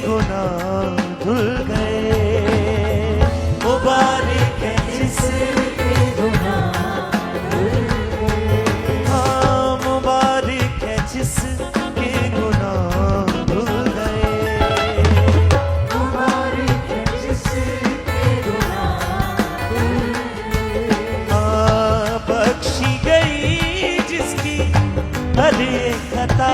गुनाह धुल गए। मुबारक है जिसके गुनाह धुल गए। हाँ मुबारक है जिसके गुनाह धुल गए। मुबारक है जिसके गुनाह धुल गए। हाँ बख्शी गई जिसकी हर एक खता।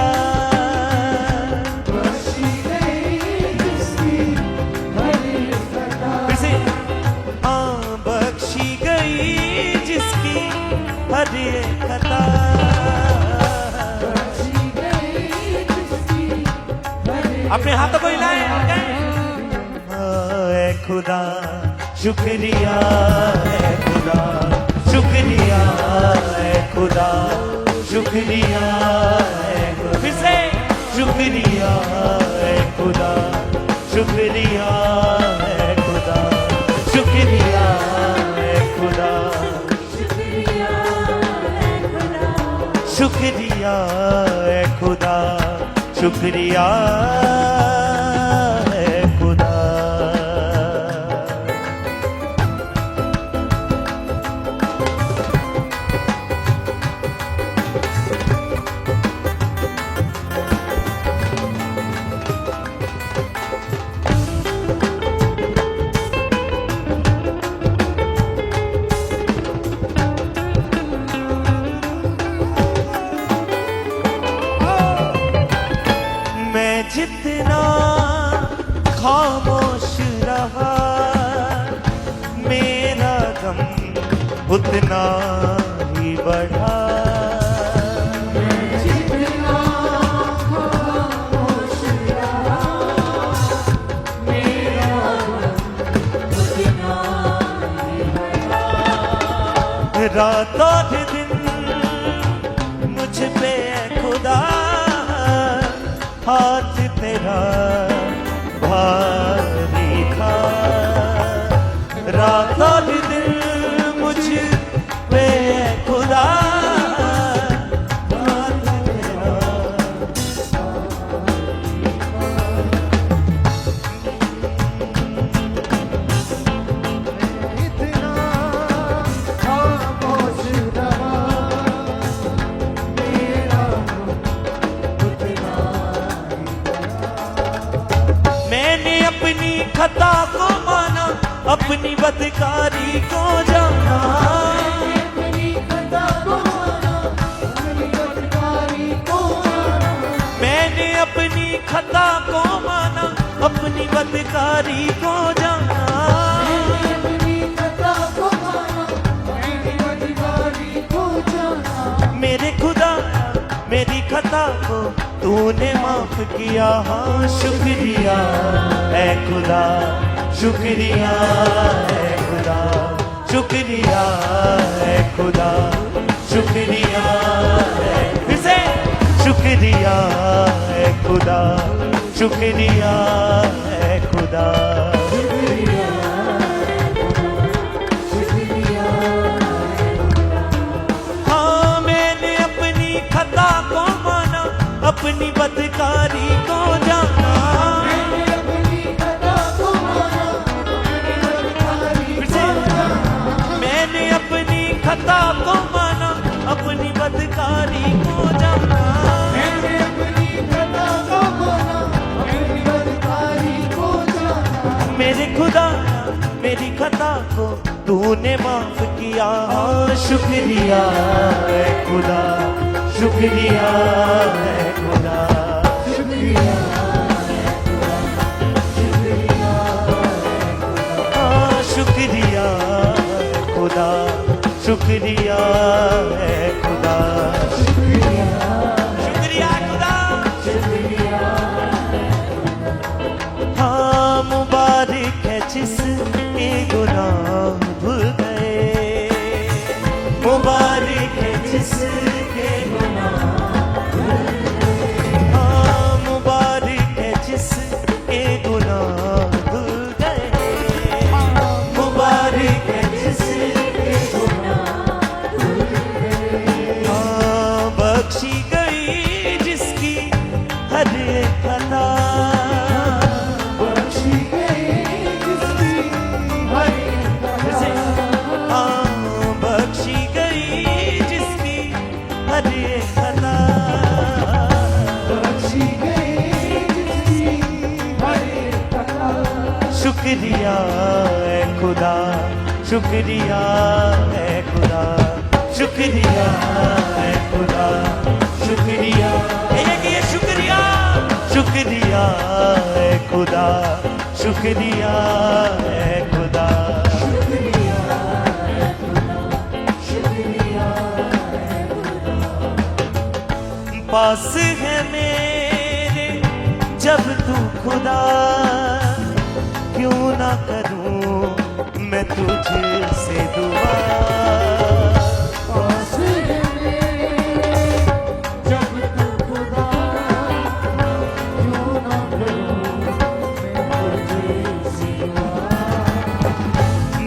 अपने हाथों को हिलाएं। ऐ खुदा शुक्रिया है खुदा शुक्रिया है खुदा शुक्रिया है। फिर से शुक्रिया है खुदा शुक्रिया है खुदा शुक्रिया है खुदा शुक्रिया है खुदा शुक्रिया है खुदा। जितना खामोश रहा मेरा गम उतना ही बढ़ा। जितना खामोश रहा मेरा गम उतना ही बढ़ा। रात और दिन मुझ पे खुदा हाथ तेरा भारी था। रात और दिन मुझ पे खुदा हाथ तेरा इतना खामोश रहा मेरा अपनी खता को माना अपनी बदकारी को जाना। अपनी खता को माना अपनी बदकारी को जाना। मैंने अपनी खता को माना अपनी बदकारी को जाना। अपनी खता को माना अपनी बदकारी को जाना। मेरे खुदा मेरी खता को तूने माफ किया। हाँ शुक्रिया है खुदा शुक्रिया है खुदा शुक्रिया है खुदा शुक्रिया है। फिर से शुक्रिया है खुदा शुक्रिया है खुदा शुक्रिया शुक्रिया। हाँ मैंने अपनी खता को माना अपनी बदकारी को जाना। मैंने अपनी खता को माना अपनी बदकारी को जाना। मैंने अपनी खता को माना अपनी बदकारी को जाना। मैंने अपनी खता को माना अपनी बदकारी को जाना। मेरे खुदा मेरी खता को तूने माफ किया। शुक्रिया है खुदा शुक्रिया है खुदा शुक्रिया है खुदा शुक्रिया है खुदा शुक्रिया है खुदा शुक्रिया है खुदा शुक्रिया शुक्रिया खुदा शुक्रिया। हाँ मुबारक है जिसके गुनाह धुल गए। मुबारक है जिसके गुनाह धुल गए। शुक्रिया है खुदा, शुक्रिया है खुदा, शुक्रिया है खुदा, शुक्रिया ये शुक्रिया, शुक्रिया है खुदा, शुक्रिया है खुदा, शुक्रिया है खुदा, शुक्रिया है खुदा। पास है मेरे जब तू खुदा, क्यों ना करूं मैं तुझसे दुआ। पास है मेरे जब तू खुदा, क्यों ना करूं मैं तुझसे दुआ।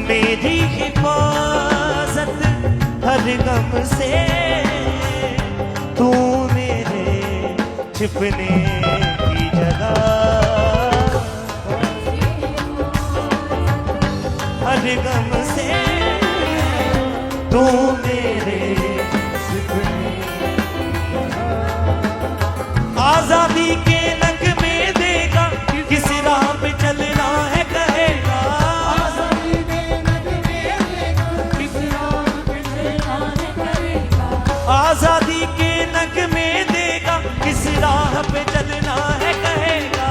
मेरी हिफाजत हर गम से, तू मेरे छिपने की जगह, हर गम से तू मेरे छिपने। आजादी के नगमे देगा, किस राह पे चलना है कहेगा। आजादी के नगमे देगा, किस राह पे चलना है कहेगा। आजादी के नगमे देगा, किस राह पे चलना है कहेगा।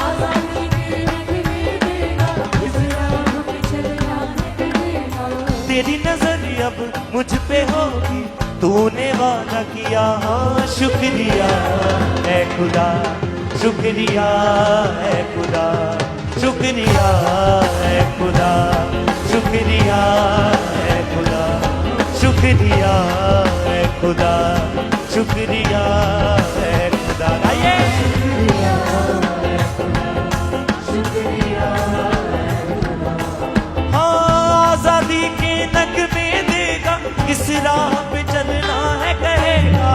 आजादी के नगमे देगा, किस राह पे चलना है कहेगा। तेरी नजर अब मुझ पे होगी, तूने वादा किया। हाँ शुक्रिया है खुदा, शुक्रिया है खुदा, शुक्रिया है खुदा, शुक्रिया है खुदा, शुक्रिया है खुदा, शुक्रिया है खुदा। आइए शुक्रिया है खुदा, शुक्रिया है खुदा। हाँ आजादी के नगमे देगा, किस राह पे चलना है कहेगा।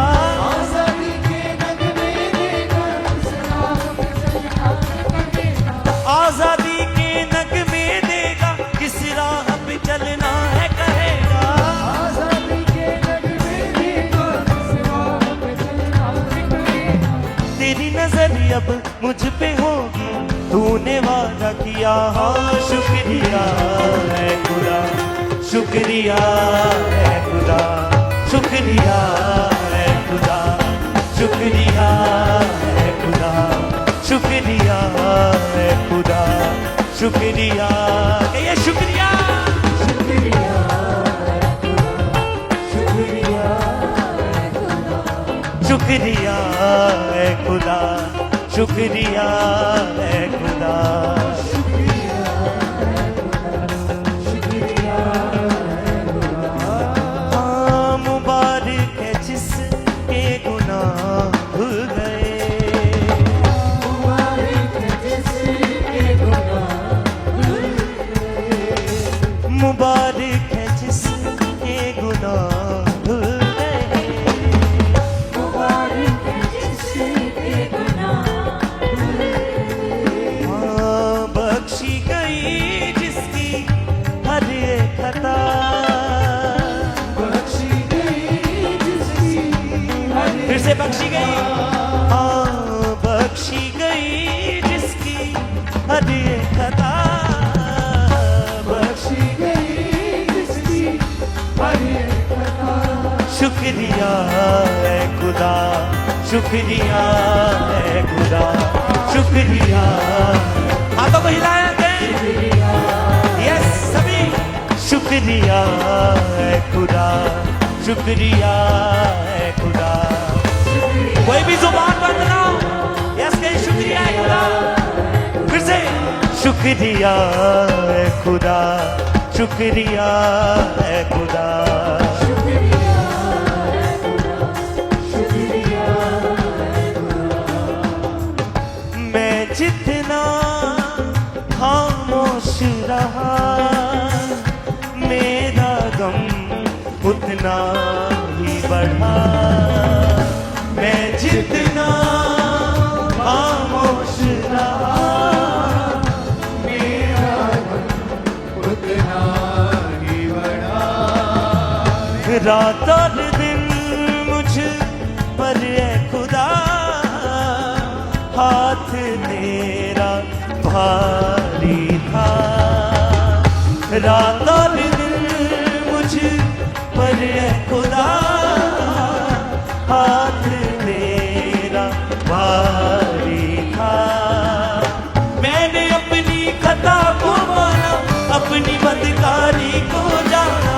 आजादी के नगमे देगा, किस राह पे चलना है कहेगा। आजादी के नगमे देगा, किस राह पे चलना है कहेगा। आजादी के नगमे देगा, किस राह पे चलना है कहेगा। तेरी नजर अब मुझ पे होगी, तूने वादा किया। हाँ शुक्रिया है खुदा, शुक्रिया है खुदा, शुक्रिया है खुदा, शुक्रिया है खुदा, शुक्रिया है खुदा, शुक्रिया ये शुक्रिया। शुक्रिया है खुदा, शुक्रिया है खुदा। शुक्रिया है खुदा, शुक्रिया है खुदा। हाँ मुबारक है जिसके गुनाह धुल गए, मुबारक है जिसके गुनाह धुल गए। मुबारक है जिसके गुनाह धुल गए। मुबारक है जिसके गुनाह धुल गए। हाँ बख्शी गई जिसकी हर एक खता, बख्शी गई जिसकी हर फिर से बख्शी गई। हाँ बख्शी गई जिसकी हर एक खता, बख्शी गई जिसकी हर एक खता। शुक्रिया है खुदा, शुक्रिया है खुदा, शुक्रिया। हाथों को हिलाया करें, यस सभी। शुक्रिया है खुदा, शुक्रिया है खुदा। कोई भी जुबान बंद ना हो, यस कहीं शुक्रिया है खुदा। फिर से शुक्रिया है खुदा, शुक्रिया है खुदा। शुक्रिया है खुदा, शुक्रिया है खुदा। मैं जितना खामोश रहा, मेरा गम उतना ही बढ़ा। मैं जितना खामोश रहा, मेरा गम उतना ही बढ़ा। रात और दिन मुझ पर है खुदा, हाथ तेरा भारी था। रात और दिन मुझ पर है खुदा, हाथ तेरा भारी था। मैंने अपनी खता को माना, अपनी बदकारी को जाना।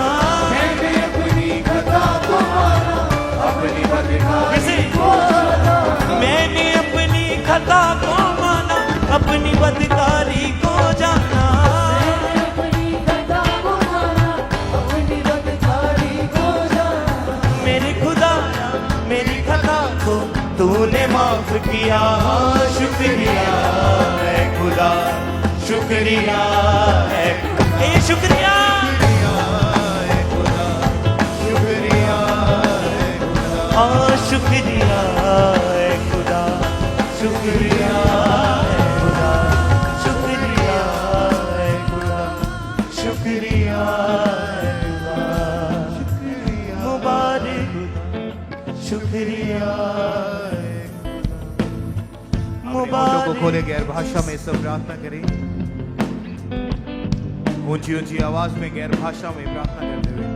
मैंने अपनी खता को माना, अपनी बदकारी को जाना। मैंने अपनी खता को माना, अपनी बदकारी को जाना। मैंने अपनी खता को माना, अपनी बदकारी को जाना। मेरे खुदा मेरी खता को तूने माफ किया, शुक्रिया है खुदा, शुक्रिया है। ए शुक्रिया हाँ शुक्रिया है खुदा, शुक्रिया है खुदा, शुक्रिया है खुदा, शुक्रिया है खुदा, मुबारक शुक्रिया होठों को मुबारक। खोले, गैर भाषा में सब प्रार्थना करें, ऊंची ऊंची आवाज में गैर भाषा में प्रार्थना करते हुए।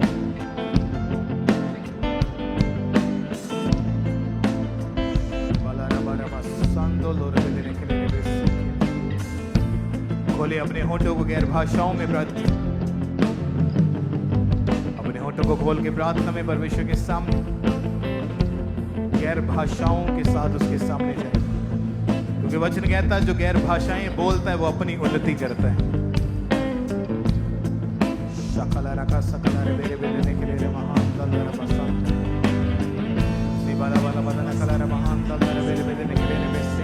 खोले अपने होठों को गैर भाषाओं में प्रार्थना, अपने होठों को खोल के प्रार्थना में परमेश्वर के सामने गैर भाषाओं के साथ उसके सामने जाए, क्योंकि वचन कहता है जो गैर भाषाएं बोलता है वो अपनी उन्नति करता है। शकला रखा सकला रे बेरे बेरे ने के रे महान दल रे पसंद निवाला वाला बदन कला रे महान दल रे बेरे बेरे ने के रे बेसे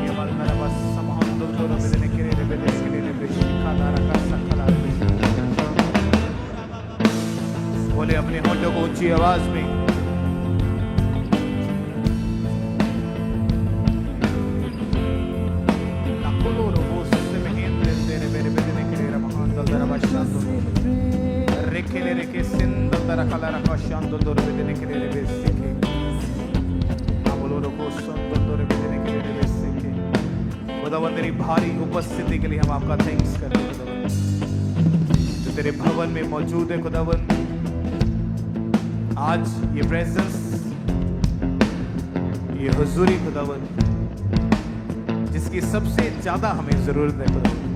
ये वाला मेरा बस महान दल रे बेरे ने के रे बेरे के रे बेसे कला रखा सकला रे बोले अपने होठों को ऊंची आवाज में खुदावन तेरी भारी उपस्थिति के लिए हम आपका थैंक्स करते हैं खुदावन, जो तेरे भवन में मौजूद है खुदावन। आज ये प्रेजेंस, ये हुजूरी खुदावन जिसकी सबसे ज्यादा हमें जरूरत है खुदावन,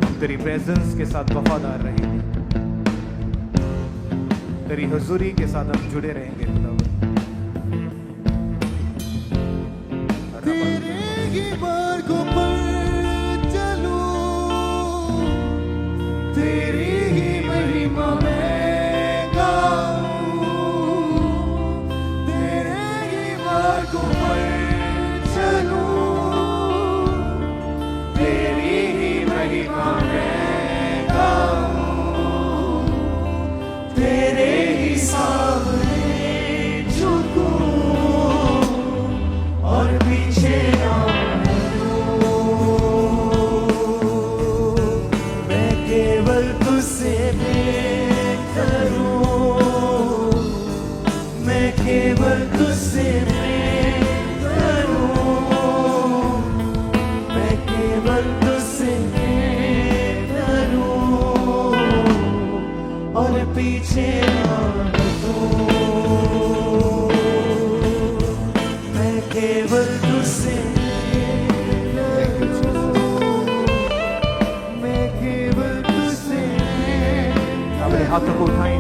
हम तेरी प्रेजेंस के साथ वफादार रहेंगे, तेरी हुजूरी के साथ हम जुड़े रहेंगे खुदावन। तेरे ही मार्गों पर चलूं, तेरी ही महिमा मैं गाऊं। तेरे ही मार्गों पर चलूं, तेरी ही महिमा मैं गाऊं। तेरे ही सामने झुकूं और पीछे ना हटूं। मैं केवल तुझसे प्रेम करूं, मैं केवल तुझसे प्रेम करूं, मैं केवल तुझसे प्रेम करूं और पीछे ना हटूं। मैं केवल तुझसे प्रेम करूं, मैं केवल तुझसे अपने हाथों को उठाएं,